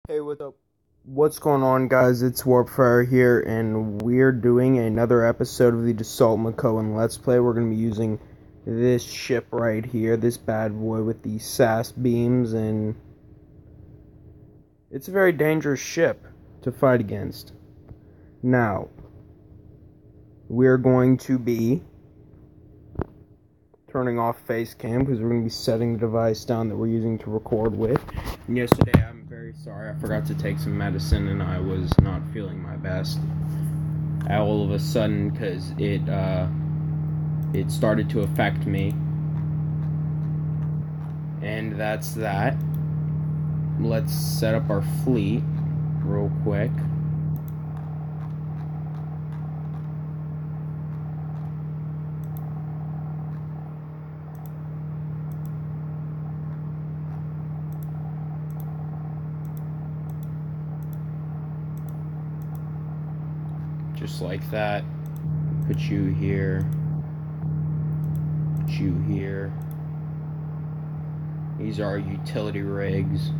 Hey, what's up? What's going on, guys? It's Warpfire here, and we're doing another episode of the DASSAULT MIKOYAN Let's Play. We're going to be using this ship right here, this bad boy with the SAS beams, and it's a very dangerous ship to fight against. Now, we're going to be turning off face cam because we're going to be setting the device down that we're using to record with. And yesterday, I'm very sorry, I forgot to take some medicine and I was not feeling my best all of a sudden because it started to affect me. And that's that. Let's set up our fleet real quick. Just like that. Put you here. Put you here. These are our utility rigs.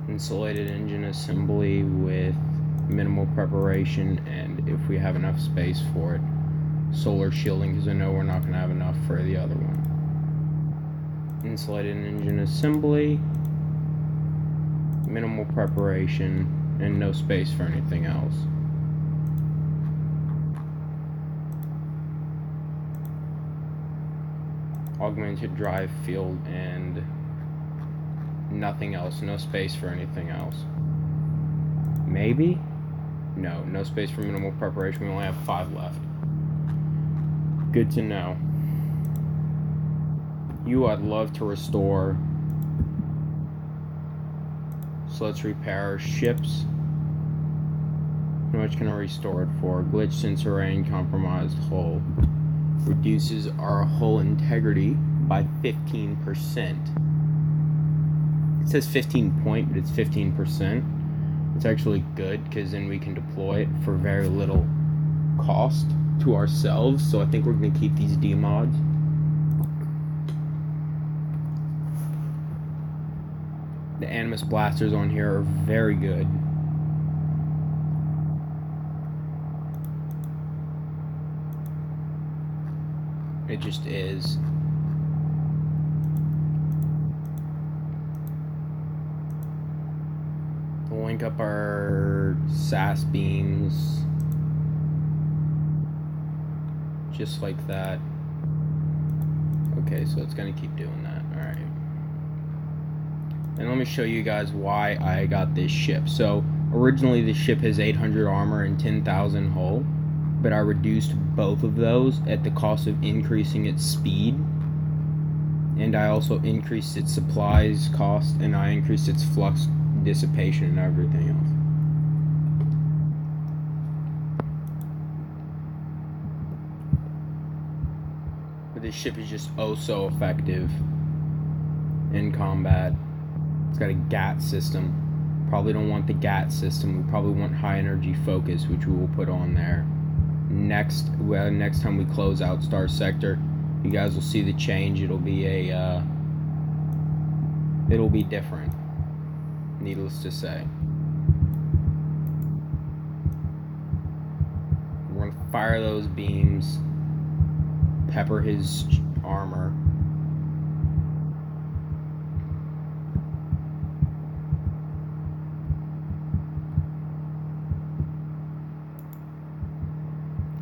Insulated engine assembly with minimal preparation, and if we have enough space for it, solar shielding, because I know we're not going to have enough for the other one. Insulated engine assembly, minimal preparation, and no space for anything else. Augmented drive field and nothing else. No space for anything else. Maybe? No, no space for minimal preparation. We only have 5 left. Good to know. I'd love to restore. So let's repair our ships. How much can I restore it for? Glitch sensor rain, compromised hull. Reduces our hull integrity by 15%. It says 15 point, but it's 15%. It's actually good because then we can deploy it for very little cost to ourselves. So I think we're going to keep these D mods. The Animus blasters on here are very good. It just is. We'll link up our SAS beams. Just like that. Okay, so it's gonna keep doing that. Alright. And let me show you guys why I got this ship. So, originally this ship has 800 armor and 10,000 hull. But I reduced both of those at the cost of increasing its speed. And I also increased its supplies cost, and I increased its flux dissipation and everything else. But this ship is just oh so effective in combat. It's got a GAT system. Probably don't want the GAT system. We probably want high energy focus, which we will put on there. Next time we close out Star Sector, you guys will see the change. It'll be different, needless to say. We're gonna fire those beams, pepper his armor.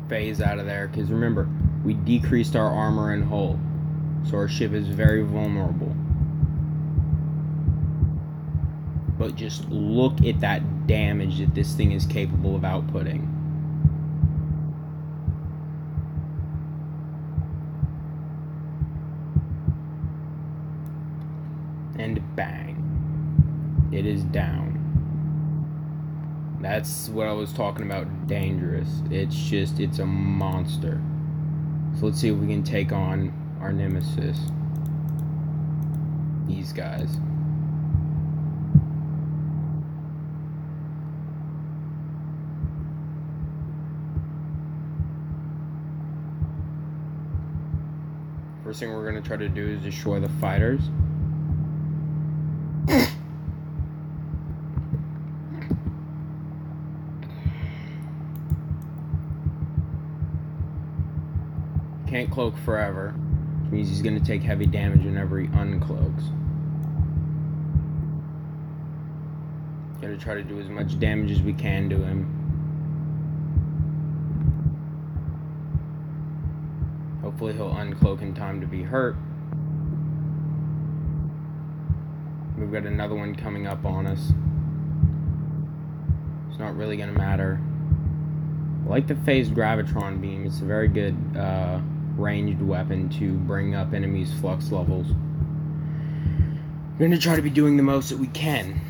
Phase out of there, because remember, we decreased our armor and hull, so our ship is very vulnerable. But just look at that damage that this thing is capable of outputting. And bang, it is down. That's what I was talking about, dangerous. It's a monster. So let's see if we can take on our nemesis. These guys. First thing we're going to try to do is destroy the fighters. Can't cloak forever, which means he's going to take heavy damage whenever he uncloaks. Gonna try to do as much damage as we can to him. Hopefully he'll uncloak in time to be hurt. We've got another one coming up on us. It's not really gonna matter. I like the phased gravitron beam. It's a very good ranged weapon to bring up enemies' flux levels. We're gonna try to be doing the most that we can.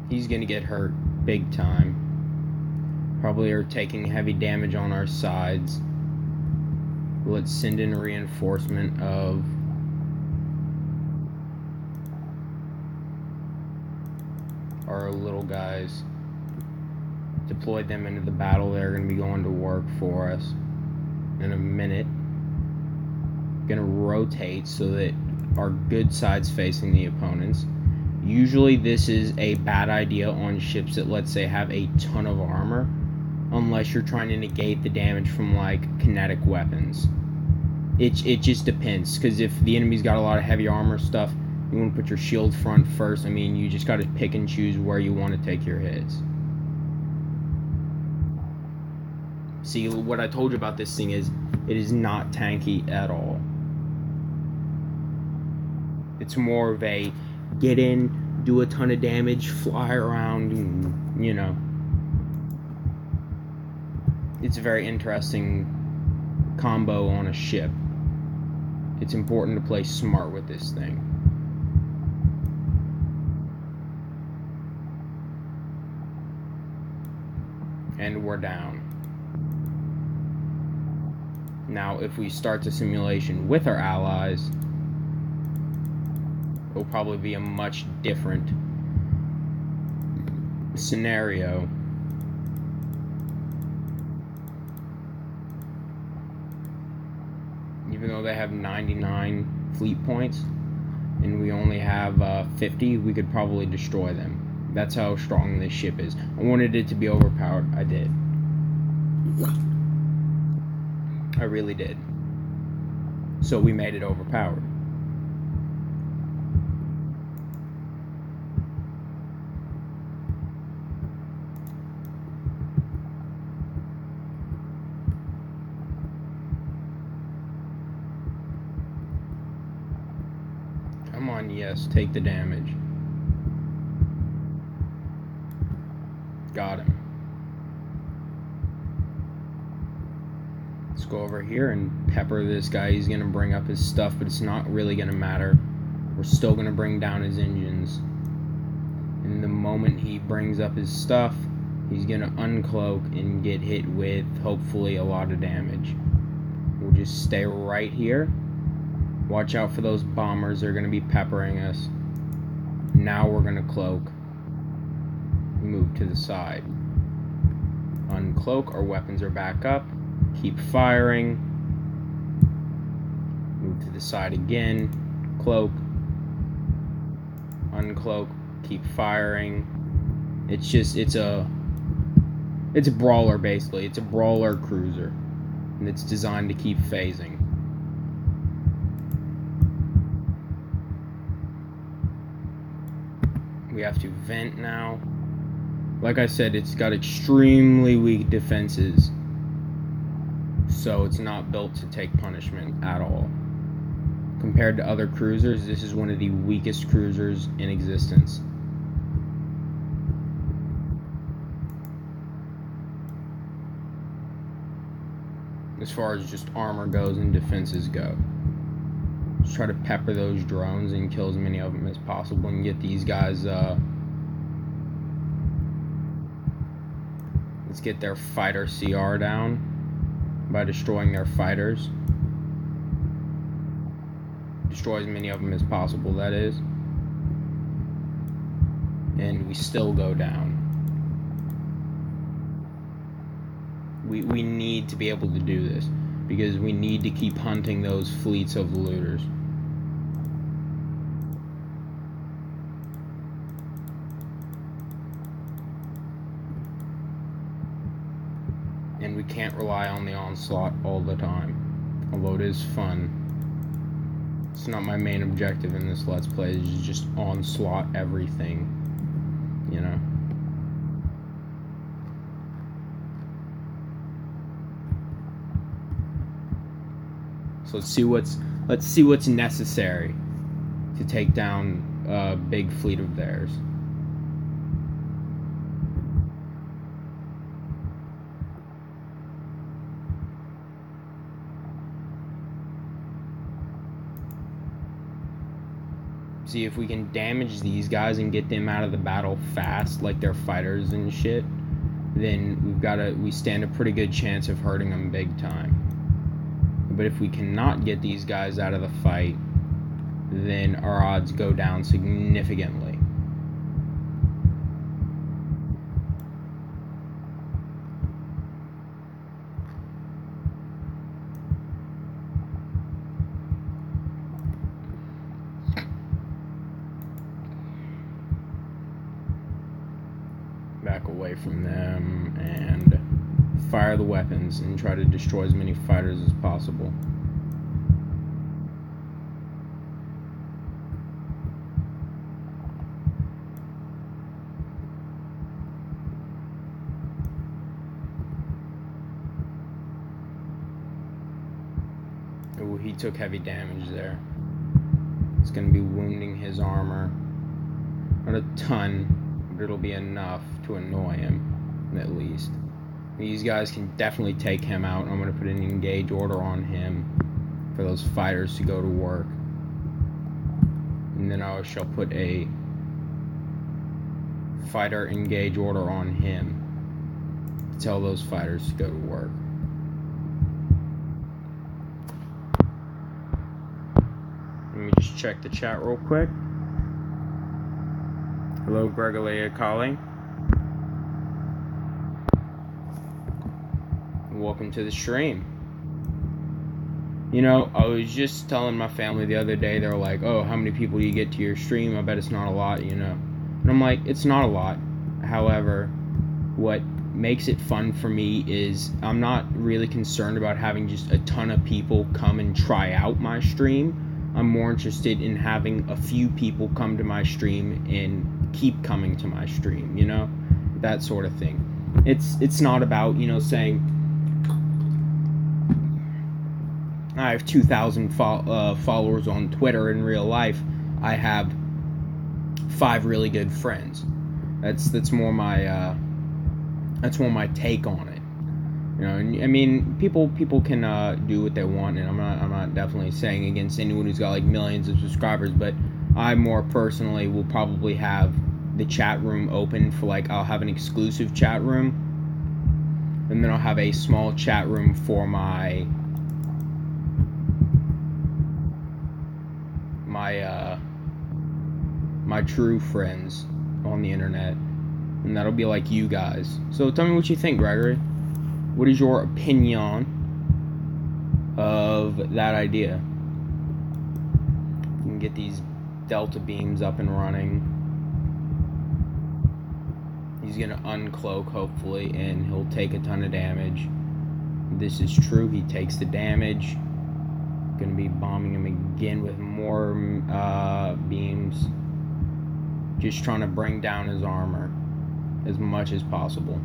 He's gonna get hurt big time. Probably are taking heavy damage on our sides. Let's send in a reinforcement of our little guys. Deploy them into the battle. They're gonna be going to work for us in a minute. Gonna rotate so that our good side's facing the opponents. Usually this is a bad idea on ships that, let's say, have a ton of armor, unless you're trying to negate the damage from, like, kinetic weapons. It just depends, because if the enemy's got a lot of heavy armor stuff, you want to put your shield front first. I mean, you just got to pick and choose where you want to take your hits. See, what I told you about this thing is, it is not tanky at all. It's more of a get in, do a ton of damage, fly around, and, you know. It's a very interesting combo on a ship. It's important to play smart with this thing. And we're down. Now, if we start the simulation with our allies, it'll probably be a much different scenario. Even though they have 99 fleet points and we only have 50, we could probably destroy them. That's how strong this ship is. I wanted it to be overpowered. I did. I really did. So we made it overpowered. Come on, yes, take the damage. Got him. Let's go over here and pepper this guy. He's gonna bring up his stuff, but it's not really gonna matter. We're still gonna bring down his engines. And the moment he brings up his stuff, he's gonna uncloak and get hit with, hopefully, a lot of damage. We'll just stay right here. Watch out for those bombers. They're going to be peppering us. Now we're going to cloak. Move to the side. Uncloak. Our weapons are back up. Keep firing. Move to the side again. Cloak. Uncloak. Keep firing. It's a brawler, basically. It's a brawler cruiser. And it's designed to keep phasing. We have to vent now. Like I said, it's got extremely weak defenses. So it's not built to take punishment at all. Compared to other cruisers, this is one of the weakest cruisers in existence. As far as just armor goes and defenses go. Just try to pepper those drones and kill as many of them as possible and get these guys, let's get their fighter CR down. by destroying their fighters. Destroy as many of them as possible, that is. And we still go down. We need to be able to do this, because we need to keep hunting those fleets of looters. And we can't rely on the onslaught all the time, although it is fun. It's not my main objective in this Let's Play, is just onslaught everything, you know? So let's see what's necessary to take down a big fleet of theirs. See if we can damage these guys and get them out of the battle fast, like they're fighters and shit. Then we stand a pretty good chance of hurting them big time. But if we cannot get these guys out of the fight, then our odds go down significantly. Back away from them and fire the weapons and try to destroy as many fighters as possible. Ooh, he took heavy damage there. It's going to be wounding his armor. Not a ton, but it'll be enough to annoy him, at least. These guys can definitely take him out. I'm going to put an engage order on him for those fighters to go to work. And then I shall put a fighter engage order on him to tell those fighters to go to work. Let me just check the chat real quick. Hello, Gregory Akali. Welcome to the stream. You know, I was just telling my family the other day, they were like, oh, how many people do you get to your stream? I bet it's not a lot, you know. And I'm like, it's not a lot. However, what makes it fun for me is I'm not really concerned about having just a ton of people come and try out my stream. I'm more interested in having a few people come to my stream and keep coming to my stream, you know? That sort of thing. It's not about, you know, saying, I have 2,000 followers on Twitter. In real life, I have 5 really good friends. That's more my take on it. You know, and I mean, people can do what they want, and I'm not definitely saying against anyone who's got like millions of subscribers, but I more personally will probably have the chat room open for, like, I'll have an exclusive chat room, and then I'll have a small chat room for my true friends on the internet, and that'll be like you guys. So tell me what you think, Gregory. What is your opinion of that idea? You can get these delta beams up and running. He's gonna uncloak, hopefully, and he'll take a ton of damage. This is true, he takes the damage. Gonna be bombing him again with more beams. Just trying to bring down his armor as much as possible.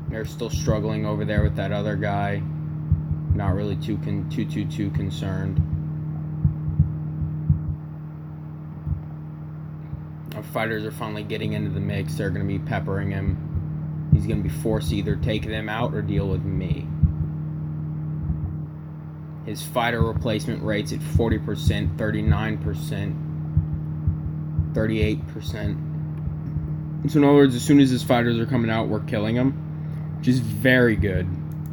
They're still struggling over there with that other guy. Not really too concerned. Our fighters are finally getting into the mix. They're going to be peppering him. He's going to be forced to either take them out or deal with me. His fighter replacement rate's at 40%, 39%, 38%. So in other words, as soon as his fighters are coming out, we're killing them, which is very good.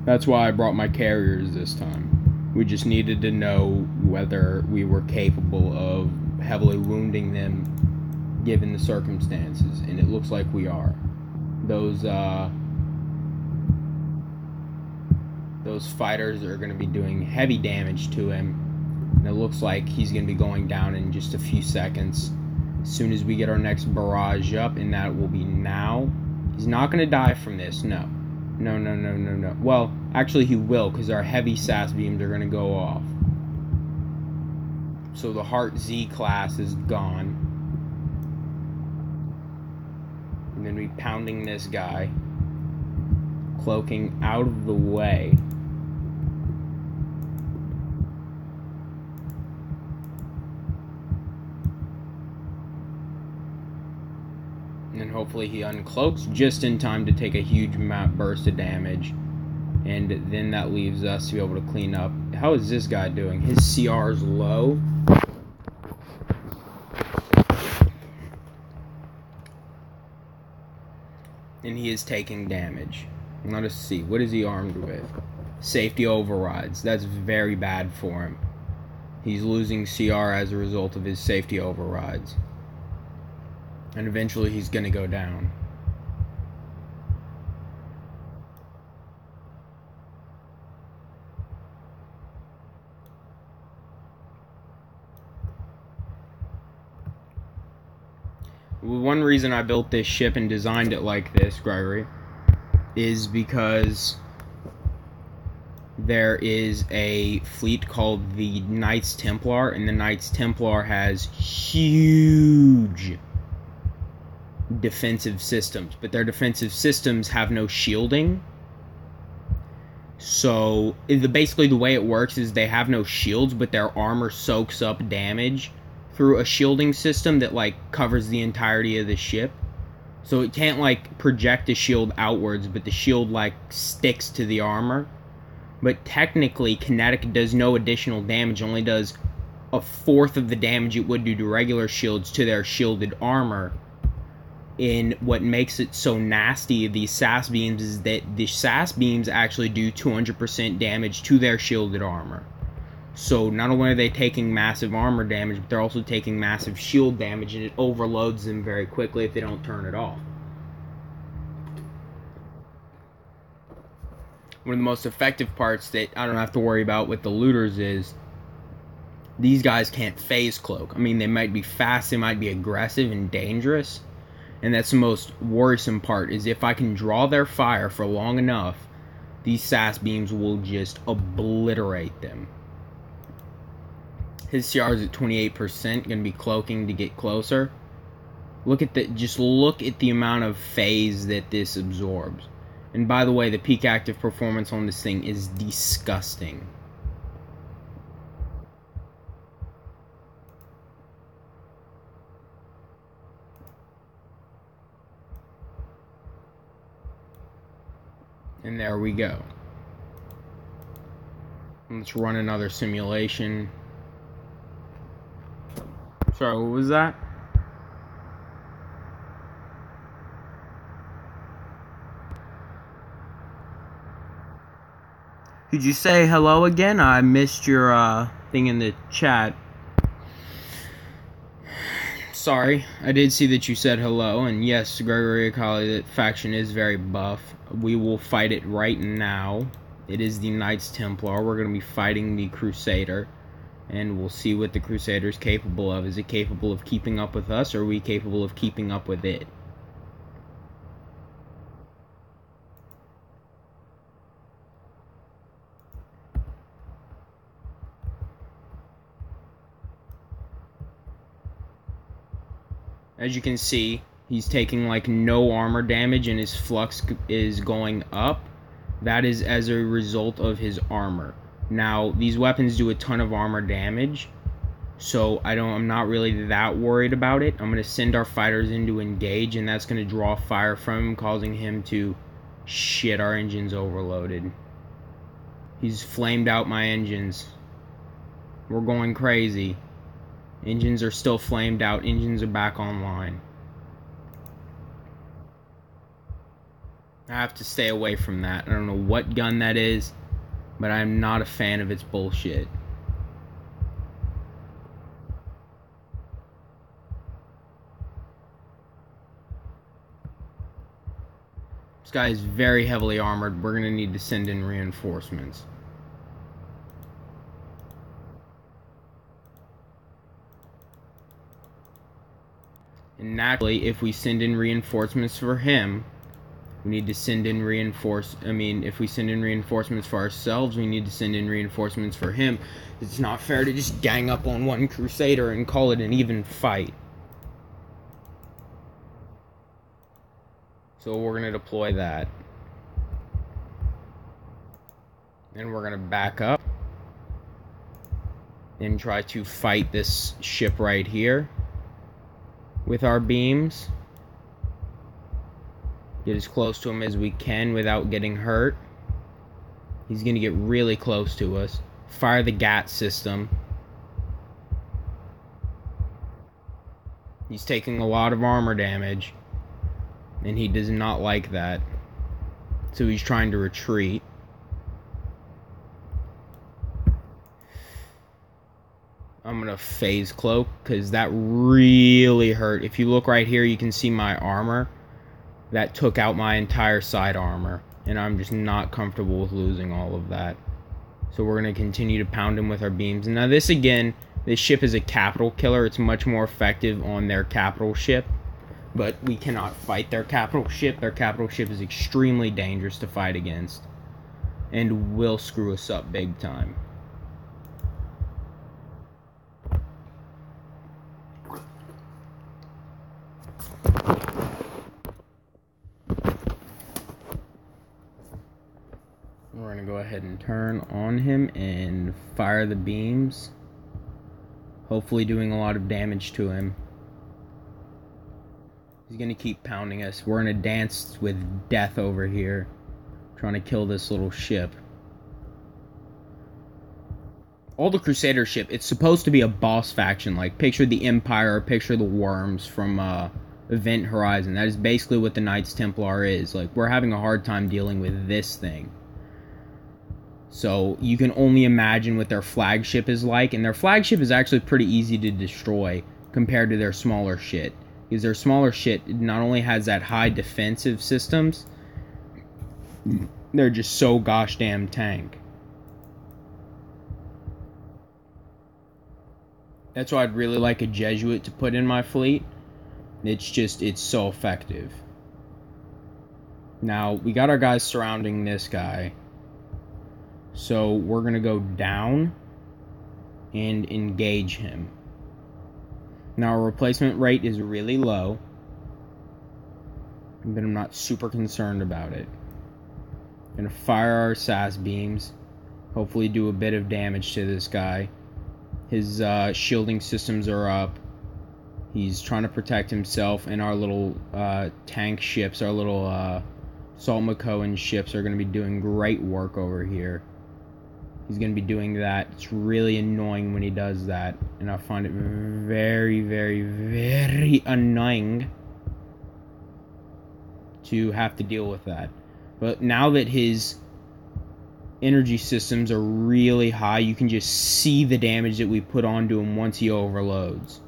That's why I brought my carriers this time. We just needed to know whether we were capable of heavily wounding them given the circumstances, and it looks like we are. Those fighters are going to be doing heavy damage to him, and it looks like he's going to be going down in just a few seconds. As soon as we get our next barrage up, and that will be now. He's not going to die from this, no. No. Well, actually he will, because our heavy SAS beams are going to go off. So the Heart Z class is gone. And then we pounding this guy. Cloaking out of the way. And hopefully he uncloaks just in time to take a huge burst of damage. And then that leaves us to be able to clean up. How is this guy doing? His CR is low. And he is taking damage. Let us see. What is he armed with? Safety overrides. That's very bad for him. He's losing CR as a result of his safety overrides. And eventually he's going to go down. One reason I built this ship and designed it like this, Gregory, is because there is a fleet called the Knights Templar, and the Knights Templar has huge defensive systems, but their defensive systems have no shielding. So basically the way it works is they have no shields, but their armor soaks up damage through a shielding system that like covers the entirety of the ship. So it can't like project a shield outwards, but the shield like sticks to the armor. But technically kinetic does no additional damage, only does a fourth of the damage it would do to regular shields to their shielded armor. In what makes it so nasty, these SAS beams, is that the SAS beams actually do 200% damage to their shielded armor. So not only are they taking massive armor damage, but they're also taking massive shield damage, and it overloads them very quickly if they don't turn it off. One of the most effective parts that I don't have to worry about with the looters is these guys can't phase cloak. I mean, they might be fast, they might be aggressive and dangerous, and that's the most worrisome part, is if I can draw their fire for long enough, these SAS beams will just obliterate them. His CR is at 28%, gonna be cloaking to get closer. Look at the amount of phase that this absorbs. And by the way, the peak active performance on this thing is disgusting. And there we go. Let's run another simulation. Sorry, what was that? Could you say hello again? I missed your thing in the chat. Sorry, I did see that you said hello, and yes, Gregory Akali, that faction is very buff. We will fight it right now. It is the Knights Templar. We're going to be fighting the Crusader, and we'll see what the Crusader is capable of. Is it capable of keeping up with us, or are we capable of keeping up with it? As you can see, he's taking like no armor damage and his flux is going up. That is as a result of his armor. Now, these weapons do a ton of armor damage, so I'm not really that worried about it. I'm going to send our fighters in to engage, and that's going to draw fire from him, causing him to... Shit, our engine's overloaded. He's flamed out my engines. We're going crazy. Engines are still flamed out. Engines are back online. I have to stay away from that. I don't know what gun that is, but I'm not a fan of its bullshit. This guy is very heavily armored. We're going to need to send in reinforcements. And naturally, if we send in reinforcements for him, we need to send in if we send in reinforcements for ourselves, we need to send in reinforcements for him. It's not fair to just gang up on one Crusader and call it an even fight. So we're going to deploy that. And we're going to back up and try to fight this ship right here with our beams. Get as close to him as we can without getting hurt. He's going to get really close to us. Fire the GAT system. He's taking a lot of armor damage, and he does not like that. So he's trying to retreat. I'm going to phase cloak, because that really hurt. If you look right here, you can see my armor. That took out my entire side armor, and I'm just not comfortable with losing all of that. So we're going to continue to pound him with our beams. Now this ship is a capital killer. It's much more effective on their capital ship, but we cannot fight their capital ship. Their capital ship is extremely dangerous to fight against, and will screw us up big time. We're going to go ahead and turn on him and fire the beams. Hopefully doing a lot of damage to him. He's going to keep pounding us. We're in a dance with death over here, trying to kill this little ship. All the Crusader ship, it's supposed to be a boss faction. Like, picture the Empire, or picture the Worms from Event Horizon. That is basically what the Knights Templar is. Like, we're having a hard time dealing with this thing. So you can only imagine what their flagship is like, and their flagship is actually pretty easy to destroy compared to their smaller shit. Because their smaller shit not only has that high defensive systems, they're just so gosh damn tank. That's why I'd really like a Jesuit to put in my fleet. It's so effective. Now, we got our guys surrounding this guy. So we're going to go down and engage him. Now our replacement rate is really low, but I'm not super concerned about it. Going to fire our SAS beams. Hopefully do a bit of damage to this guy. His shielding systems are up. He's trying to protect himself, and our little tank ships, our little DASSAULT MIKOYAN ships are going to be doing great work over here. He's going to be doing that. It's really annoying when he does that. And I find it very, very, very annoying to have to deal with that. But now that his energy systems are really high, you can just see the damage that we put onto him once he overloads.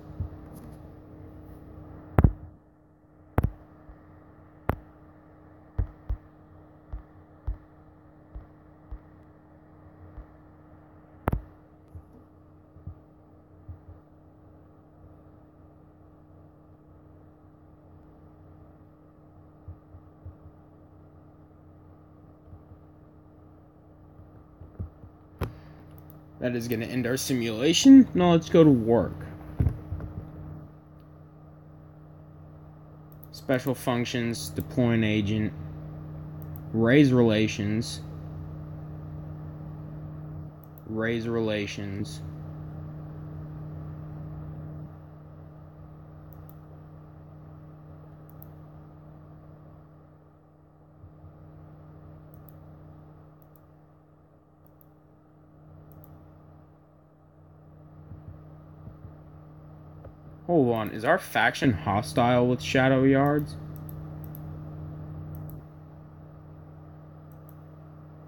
That is going to end our simulation. Now let's go to work. Special functions, deploy an agent, raise relations, Hold on, is our faction hostile with Shadow Yards?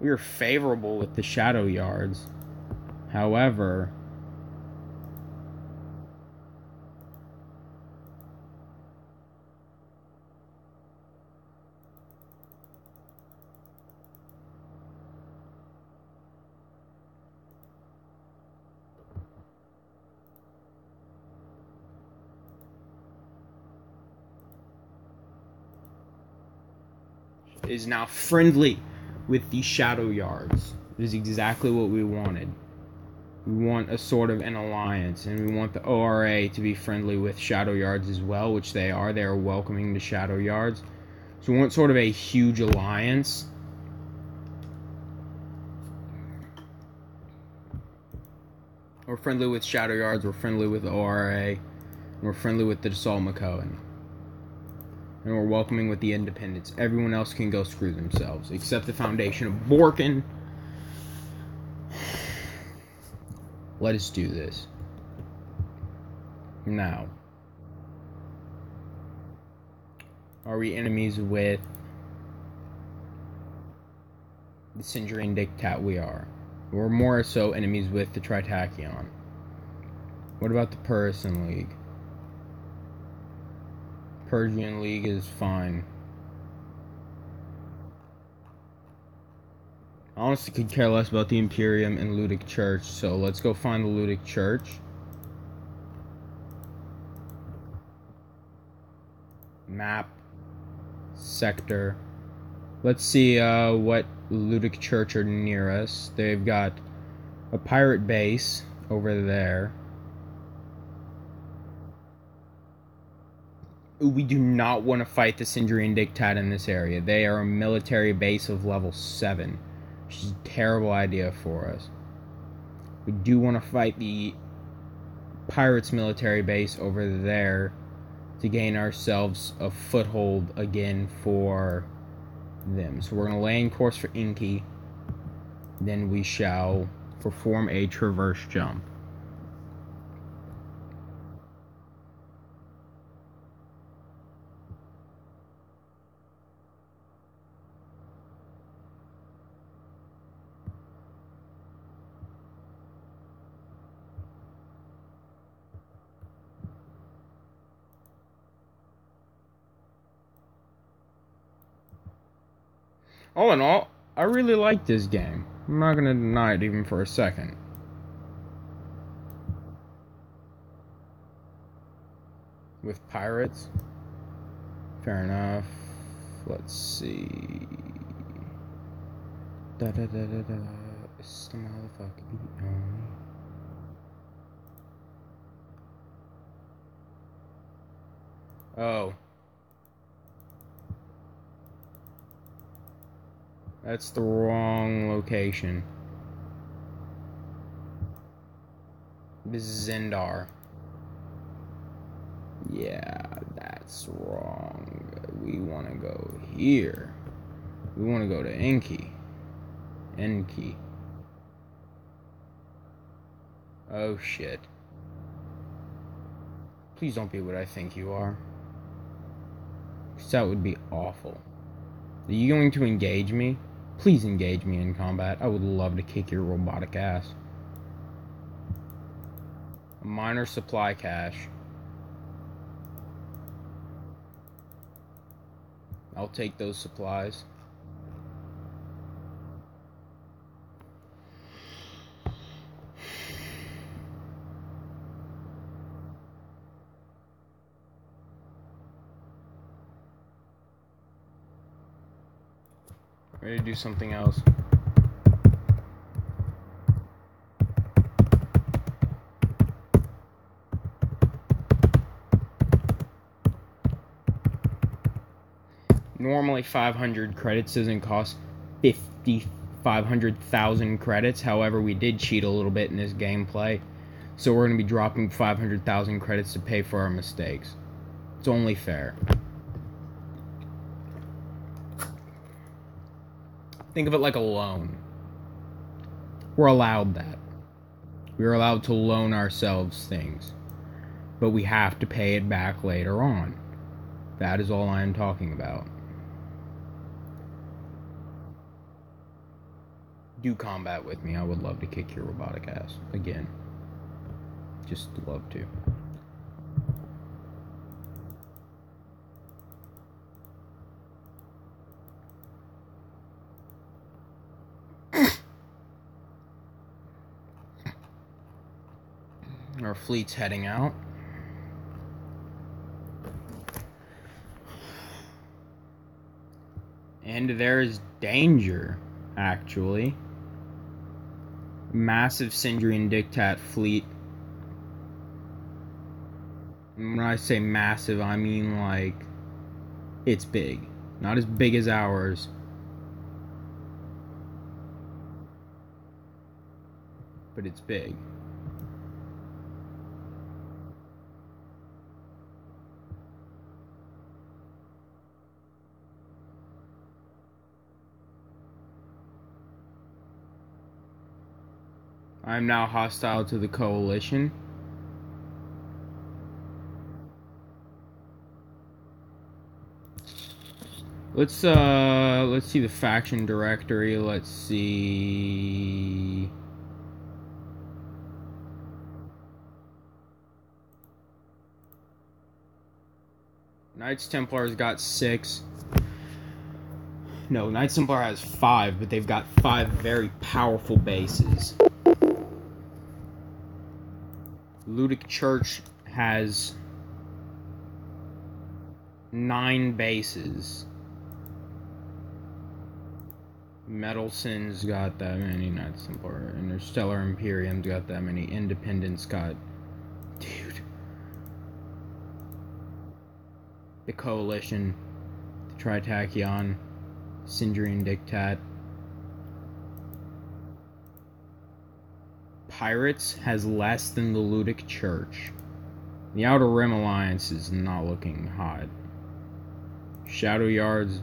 we are favorable with the shadow yards. However, is now friendly with the shadow yards. It is exactly what we wanted. We want a sort of an alliance, and we want the ORA to be friendly with shadow yards as well, which they are. They are welcoming the shadow yards. So we want sort of a huge alliance. We're friendly with shadow yards, we're friendly with the ORA, and we're friendly with the DASSAULT MIKOYAN. And we're welcoming with the independents. Everyone else can go screw themselves, except the Foundation of Borkin. Let us do this. Now, are we enemies with the Sindrian Diktat? We are. We're more so enemies with the Tritachyon. What about the Persian League? Persian League is fine. I honestly could care less about the Imperium and Ludic Church, so let's go find the Ludic Church. Map. Sector. Let's see what Ludic Church are near us. They've got a pirate base over there. We do not want to fight the Sindrian Diktat in this area. They are a military base of level 7. Which is a terrible idea for us. We do want to fight the pirates military base over there to gain ourselves a foothold again for them. So we're going to lay in course for Inky. Then we shall perform a traverse jump. All in all, I really like this game. I'm not going to deny it even for a second. With pirates? Fair enough. Let's see. Da da da da da. It's the motherfucking on. Oh. That's the wrong location. This is Zendar. Yeah, that's wrong. We want to go here. We want to go to Enki. Enki. Oh shit. Please don't be what I think you are. 'Cause that would be awful. Are you going to engage me? Please engage me in combat. I would love to kick your robotic ass. A minor supply cache. I'll take those supplies. Ready to do something else. Normally 500 credits doesn't cost 500,000 credits. However, we did cheat a little bit in this gameplay. So we're going to be dropping 500,000 credits to pay for our mistakes. It's only fair. Think of it like a loan. We're allowed that. We're allowed to loan ourselves things. But we have to pay it back later on. That is all I am talking about. do combat with me. I would love to kick your robotic ass again. Just love to. Our fleet's heading out. And there is danger, actually. Massive Sindrian Diktat fleet. And when I say massive, I mean like it's big. Not as big as ours, but it's big. I am now hostile to the coalition. Let's see the faction directory. Let's see. Knights Templars got 6. No, Knights Templar has 5, but they've got 5 very powerful bases. Ludic Church has 9 bases. Metalson's got that many. Knights Templar. Interstellar Imperium's got that many. Independence got... Dude. The Coalition. The Tritachyon. Sindrian Diktat. Pirates has less than the Ludic Church. The Outer Rim Alliance is not looking hot. Shadow Yards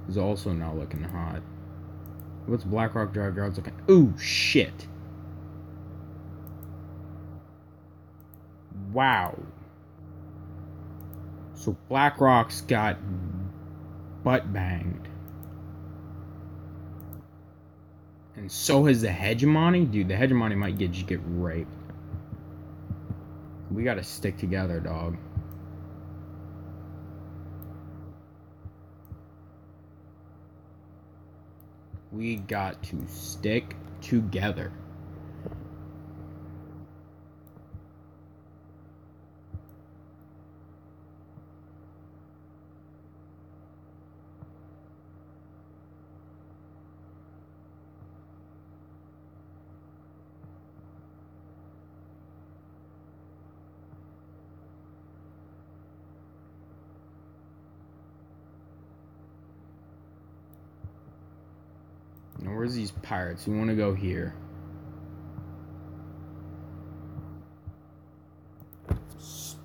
is also not looking hot. What's Blackrock Drive Yards looking? Ooh, shit. Wow. So Blackrock's got butt banged. And so has the Hegemony? Dude, the Hegemony might just get raped. We gotta stick together, dog. We got to stick together. Now, where's these pirates? We want to go here.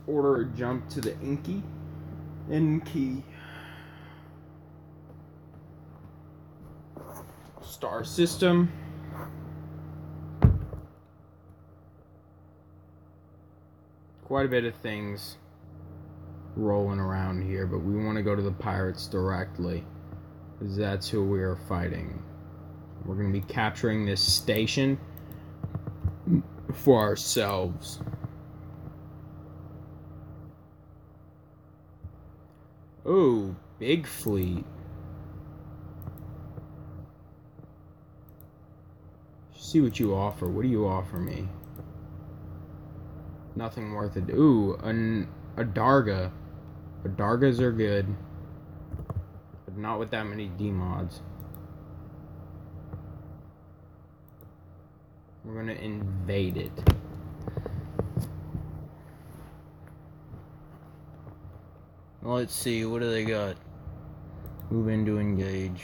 Order a jump to the Inky. Inky. Star system. Quite a bit of things rolling around here, but we want to go to the pirates directly, because that's who we are fighting. We're going to be capturing this station for ourselves. Oh, big fleet. See what you offer. What do you offer me? Nothing worth it. Ooh, a Darga. Dargas are good, but not with that many D-mods. We're gonna invade it. Let's see, what do they got? Move in to engage.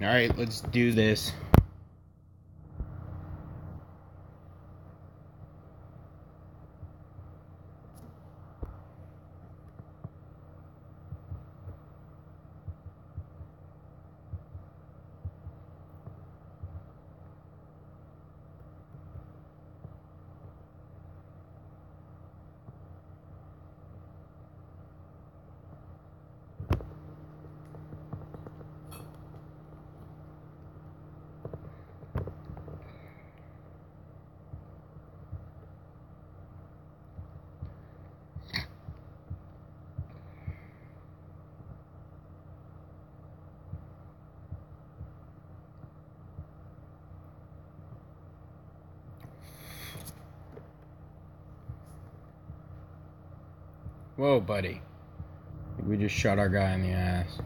Alright, let's do this. Whoa, buddy. We just shot our guy in the ass.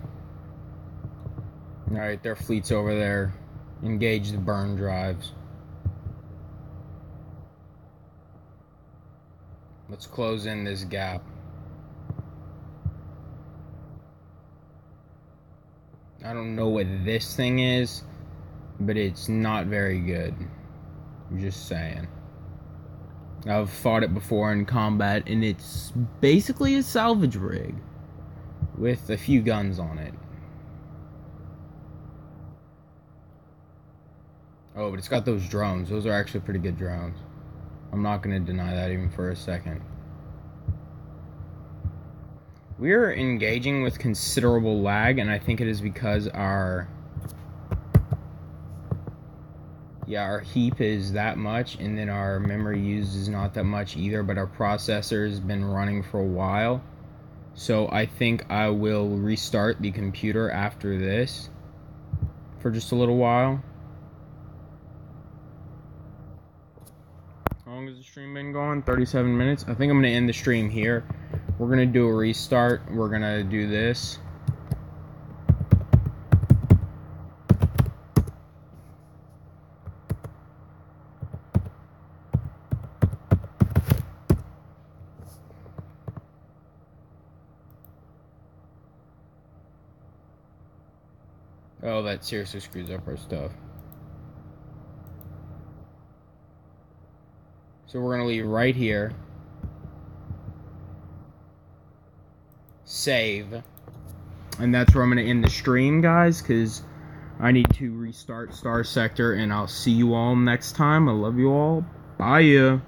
Alright, their fleet's over there. Engage the burn drives. Let's close in this gap. I don't know what this thing is, but it's not very good. I'm just saying. I've fought it before in combat, and it's basically a salvage rig with a few guns on it. Oh, but it's got those drones. Those are actually pretty good drones. I'm not going to deny that even for a second. We're engaging with considerable lag, and I think it is because our heap is that much, and then our memory used is not that much either, but our processor has been running for a while. So I think I will restart the computer after this for just a little while. How long has the stream been going? 37 minutes. I think I'm going to end the stream here. We're going to do a restart. We're going to do this. Oh, that seriously screws up our stuff. So we're going to leave right here. Save. And that's where I'm going to end the stream, guys, because I need to restart Star Sector, and I'll see you all next time. I love you all. Bye.